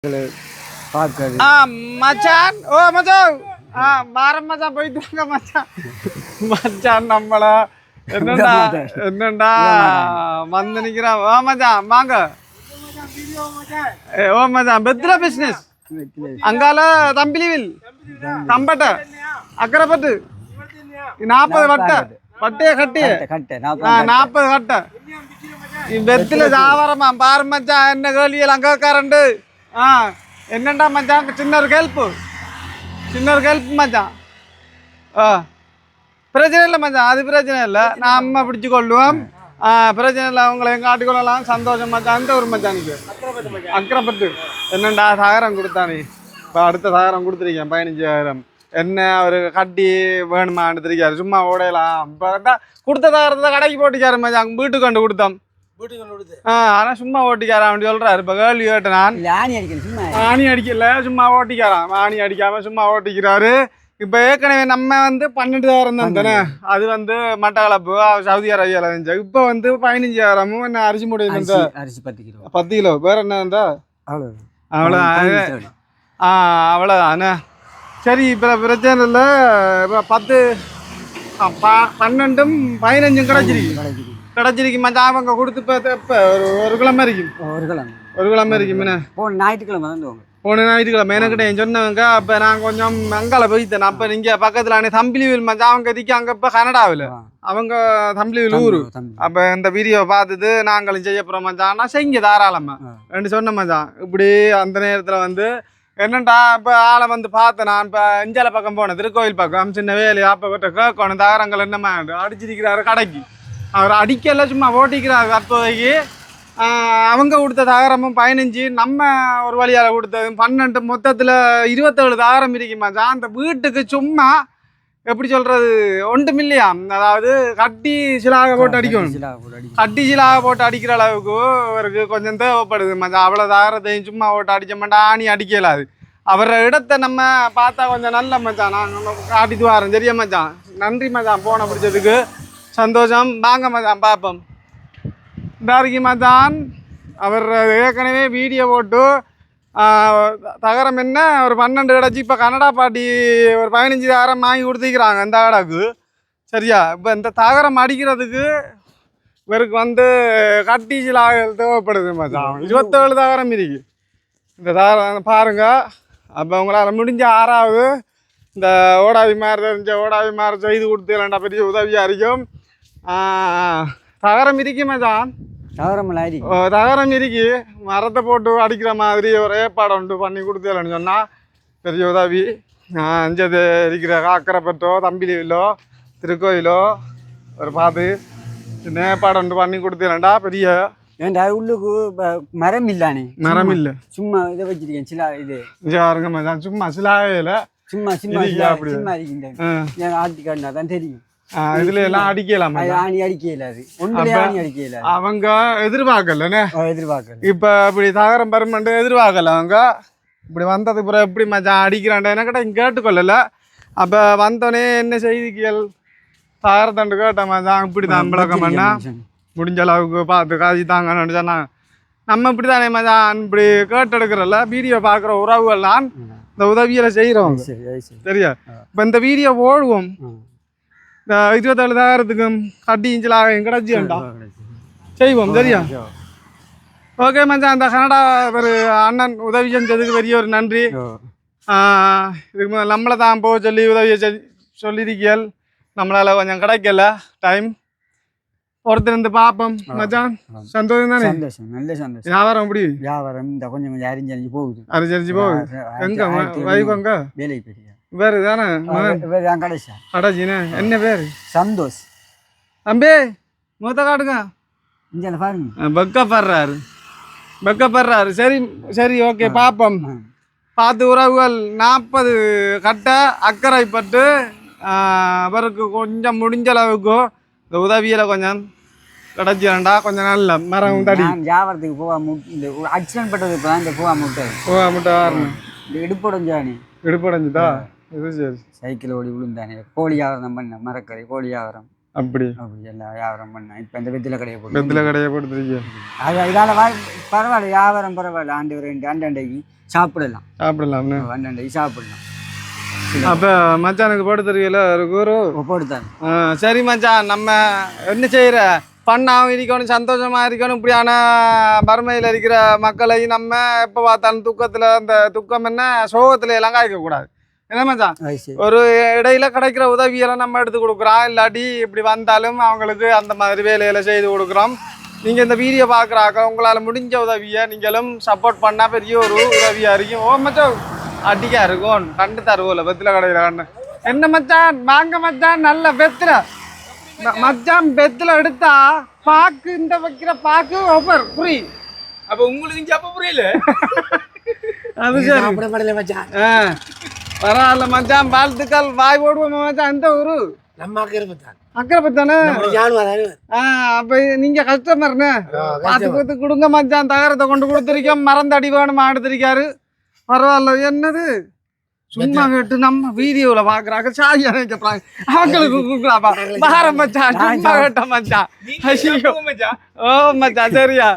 பார்க்கறது மச்சான் ஓ மச்சான் மாரம் மச்சான் போயிட்டு வாங்க மச்சான் மச்சான் நம்மள என்னண்டா வந்து நிக்கிறான் ஓ மச்சான் வாங்க ஓ மச்சான் பெத்ல பிசினஸ் அங்கால தம்பிலிவில் தம்பட்ட அக்கரைப்பட்டு 40 வட்டே கட்டி 40 கட்டை பெத்துல ஜாவரமா பாரு மச்சான் என்ன கேள்வியில் அங்க கரண்டு என்னண்டா மச்சான் சின்ன ஒரு ஹெல்ப் மச்சான் பிரச்சனை இல்லை மச்சான் அது பிரச்சனை இல்லை நம்ம பிடிச்சு கொள்ளுவோம் பிரச்சனை இல்லை அவங்களை எங்க ஆட்டிக்கொள்ளலாம் சந்தோஷம் மச்சான் அந்த ஒரு மச்சானுக்கு அக்கரைப்பட்டு என்னண்டா சகரம் கொடுத்தானே இப்போ அடுத்த சகரம் கொடுத்துருக்கேன் 15,000 என்ன அவர் கட்டி வேணுமான்னு தெரியாது சும்மா ஓடையலாம் இப்போ கொடுத்த சகரத்தை கடைக்கு போட்டுக்காரு மச்சான் வீட்டுக்கு கொண்டு கொடுத்தோம் ஆனா சும்மா ஓட்டிக்காரான் அப்படி சொல்றாரு இப்ப கேள்வி கேட்டேன் நான் ஆணி அடிக்கல சும்மா ஓட்டிக்காரான் ஆணி அடிக்காம சும்மா ஓட்டிக்கிறாரு இப்ப ஏற்கனவே நம்ம 12,000 தான் தானே அது மட்டக்களப்பு சவுதி அரேபியால இருந்துச்சு இப்ப 15,000 என்ன அரிசி முடியும் 10 கிலோ வேற என்ன இருந்தா அவ்வளவுதான் அவ்வளவுதானே சரி இப்ப பிரச்சனை இல்லை இப்ப 12 15 கிடைச்சிருக்கு மச்சான் அவங்க கொடுத்து இப்போ ஒரு கிழமை இருக்கும் ஒரு கிழமை இருக்கும் போன ஞாயிற்றுக்கிழமை எனக்கிட்ட சொன்னவங்க அப்போ நான் கொஞ்சம் அங்கால போயிட்டேன் அப்போ நீங்கள் பக்கத்தில் தம்பிலிவில் மச்சான் அவங்க இதுக்கு அங்கே இப்போ கனடாவில் அவங்க தம்பிலிவில் ஊர் அப்போ இந்த வீடியோ பார்த்துட்டு நாங்களும் செய்ய போகிறோம் மச்சான் நான் செய்ய தாராளமாக ரெண்டு சொன்ன மச்சான் இப்படி அந்த நேரத்தில் என்னண்டா இப்போ ஆளை பார்த்தேன் நான் இப்போ இஞ்சால பக்கம் போனேன் திருக்கோயில் பக்கம் சின்ன வேலி அப்போ கேட்கணும் தாரங்கள் என்னமா அடிச்சிருக்கிறாரு கடைக்கு அவர் அடிக்கல சும்மா ஓட்டிக்கிறார் அப்போதைக்கு அவங்க கொடுத்த தகரமும் 15 நம்ம ஒரு வழியால் கொடுத்தது 12 மொத்தத்தில் 27 தகரம் இருக்குமா அந்த வீட்டுக்கு சும்மா எப்படி சொல்கிறது ஒன்றும் இல்லையா அதாவது கட்டி சிலாக போட்டு அடிக்கணும் கட்டி சிலாக போட்டு அடிக்கிற அளவுக்கு அவருக்கு கொஞ்சம் தேவைப்படுது மச்சான் அவ்வளோ தகரத்தையும் சும்மா போட்டு அடிக்க மாட்டா ஆணி அடிக்கலாது அவரை இடத்த நம்ம பார்த்தா கொஞ்சம் நல்ல மச்சான் நான் காட்டிட்டு வரேன் சரியா மச்சான் நன்றி மச்சான் போன பிடிச்சதுக்கு சந்தோஷம் வாங்க மச்சான் பார்ப்போம் இந்தாருக்கு மச்சான் அவர் ஏற்கனவே வீடியோ போட்டு தகரம் என்ன ஒரு 12 கிடச்சி இப்போ கனடா பாட்டி ஒரு 15,000 வாங்கி கொடுத்துக்கிறாங்க இந்த கடாக்கு சரியா இப்போ இந்த தகரம் அடிக்கிறதுக்கு இவருக்கு கட்டி சில தேவைப்படுது மச்சான் 27 தகரம் இருக்கு இந்த தகரம் பாருங்க அப்போ உங்களால் முடிஞ்ச 6வது இந்த ஓடாவி மாறு தெரிஞ்ச ஓடாவி மாறு செய்து கொடுத்துலண்டா பெரிய உதவியாக இருக்கும் தகரம் இருக்கு மச்சான் தகரம் இருக்கு மரத்தை போட்டு அடிக்கிற மாதிரி ஒரு ஏற்பாடு உண்டு பண்ணி கொடுத்தேன்னு சொன்னால் பெரிய உதவி அஞ்சது இருக்கிற அக்கரைப்பட்டோ தம்பிலிவிலோ திருக்கோயிலோ ஒரு பார்த்து சின்ன ஏற்பாடு உண்டு பண்ணி கொடுத்தேன்டா பெரிய ஏன்டா உள்ளுக்கு மரம் இல்லானே மரம் இல்லை சும்மா இதை வச்சிருக்கேன் சிலா இது பாருங்க மச்சான் சும்மா சிலாவையில் சும்மா சும்மா சும்மா இருக்கின்றேன் ஆட்டிக்காண்டா தான் தெரியும் இதுல எல்லாம் அடிக்கலாம் ஆணி அடிக்கல அவங்க எதிர்பார்க்கலண்ணே இப்ப இப்படி தகரம் பர்மண்ட் எதிர்பார்க்கல அவங்க இப்படி வந்தது பிறகு எப்படி மச்சான் அடிக்கிறான்டா என்ன இங்க கேட்டுக்கொள்ளல அப்ப வந்தோடனே என்ன செய்திகள் தகரத்தண்டு கேட்ட மச்சான் இப்படி தான் விளக்கம் பண்ணா முடிஞ்ச அளவுக்கு பார்த்து காசி தாங்கன்னு சொன்னாங்க நம்ம இப்படி தானே மச்சான் இப்படி கேட்டு எடுக்கிறல்ல வீடியோ பார்க்குற உறவுகள்லாம் இந்த உதவியில செய்யறோம் சரியா இப்ப இந்த வீடியோ ஓடுவோம் இந்த 27,000 கட்டி இஞ்சலாக கிடைச்சி வேண்டாம் செய்வோம் சரியா ஓகே மச்சான் அந்த கனடா ஒரு அண்ணன் உதவி செஞ்சதுக்கு பெரிய ஒரு நன்றி இதுக்கு நம்மளை தான் போக சொல்லி உதவியை சொல்லியிருக்கியல் நம்மளால் கொஞ்சம் கிடைக்கல டைம் ஒருத்தர் பார்ப்போம் மச்சான் சந்தோஷம் தானே நல்ல சந்தோஷம் வியாபாரம் எப்படி வியாபாரம் இந்த கொஞ்சம் அரிஞ்சரிஞ்சு போகுது எங்க வைஃப் எங்க வேலைக்கு போயிட்டு வேறு தானே கடைசிண்ணே என்ன பேர் சந்தோஷ் தம்பி மூத்த காட்டுங்க இங்கே பாருங்க வெக்கப்படுறாரு சரி சரி ஓகே பார்ப்போம் பார்த்து உறவுகள் 40 கட்டை அக்கரைப்பட்டு அவருக்கு கொஞ்சம் முடிஞ்ச அளவுக்கு இந்த உதவியில் கொஞ்சம் கிடைச்சிடண்டா கொஞ்சம் நல்ல மரம் தடி வியாபாரத்துக்கு இந்த ஆக்சிடென்ட் பட்டது இப்போ தான் இந்த முட்டை வரணும் இந்த இடுப்படைஞ்சுதா இது சரி சைக்கிள் ஓடி விழுந்தானே கோழி வியாபாரம் பண்ண மரக்கறி கோழி வியாபாரம் அப்படி எல்லாம் வியாபாரம் பண்ணேன். இப்போ இந்த வெத்தில கடையை போட்டு வெத்தில கடையை போட்டுருக்கீங்க. அது இதால் பரவாயில்ல, வியாபாரம் பரவாயில்ல. ஆண்டு ரெண்டு அண்டண்டைக்கு சாப்பிடலாம் அண்டண்டைக்கு சாப்பிடலாம். அப்போ மச்சானுக்கு போட்டு தருவீங்களா ஒரு கூறு போட்டுத்தாங்க. சரி மச்சான், நம்ம என்ன செய்கிற பண்ணாவும் இருக்கணும், சந்தோஷமா இருக்கணும். இப்படியான வறுமையில் இருக்கிற மக்களை நம்ம எப்போ பார்த்தாலும் துக்கத்தில் அந்த துக்கம் என்ன சோகத்தில் எல்லாம் காய்க்கக்கூடாது. என்ன மச்சான், ஒரு இடையில கிடைக்கிற உதவியெல்லாம் நம்ம எடுத்து கொடுக்குறோம். இல்லாட்டி இப்படி வந்தாலும் அவங்களுக்கு அந்த மாதிரி வேலையில செய்து கொடுக்குறோம். நீங்கள் இந்த வீடியோ பார்க்குறாக்க உங்களால் முடிஞ்ச உதவியை நீங்களும் சப்போர்ட் பண்ணால் பெரிய ஒரு உதவியாக இருக்கும். ஓ மச்சான் அடிக்கா இருக்கும், கண்டு தருவோம்ல வெத்தில கடையில் கண்டு. என்ன மச்சான் வாங்க மச்சான், நல்ல வெத்தில மச்சான் வெத்தில எடுத்தா பாக்கு இந்த வைக்கிற பாக்கு ஒவ்வொரு புரி. அப்போ உங்களுக்கு அப்போ புரியல. அது சரி மச்சான். பரவாயில்ல மச்சான், வாழ்த்துக்கள். வாய் போடுவோம் மச்சான். எந்த ஊரு? நம்ம அக்கறைப்பத்தான். அக்கறைப்பத்தானே? அப்ப நீங்க கஸ்டமர்னு பார்த்து பார்த்து கொடுங்க மச்சான். தகரத்தை கொண்டு கொடுத்துருக்கோம், மறந்து அடி வேணுமா எடுத்திருக்காரு. பரவாயில்ல. என்னது சும்மா கேட்டு நம்ம வீடியோல பாக்குறாங்க சாய் நினைக்கிறாங்க. அவங்களுக்கு கூப்பிடலாப்பா பாரம் மச்சான், சும்மா கேட்ட மச்சான். ஓ மச்சான் சரியா.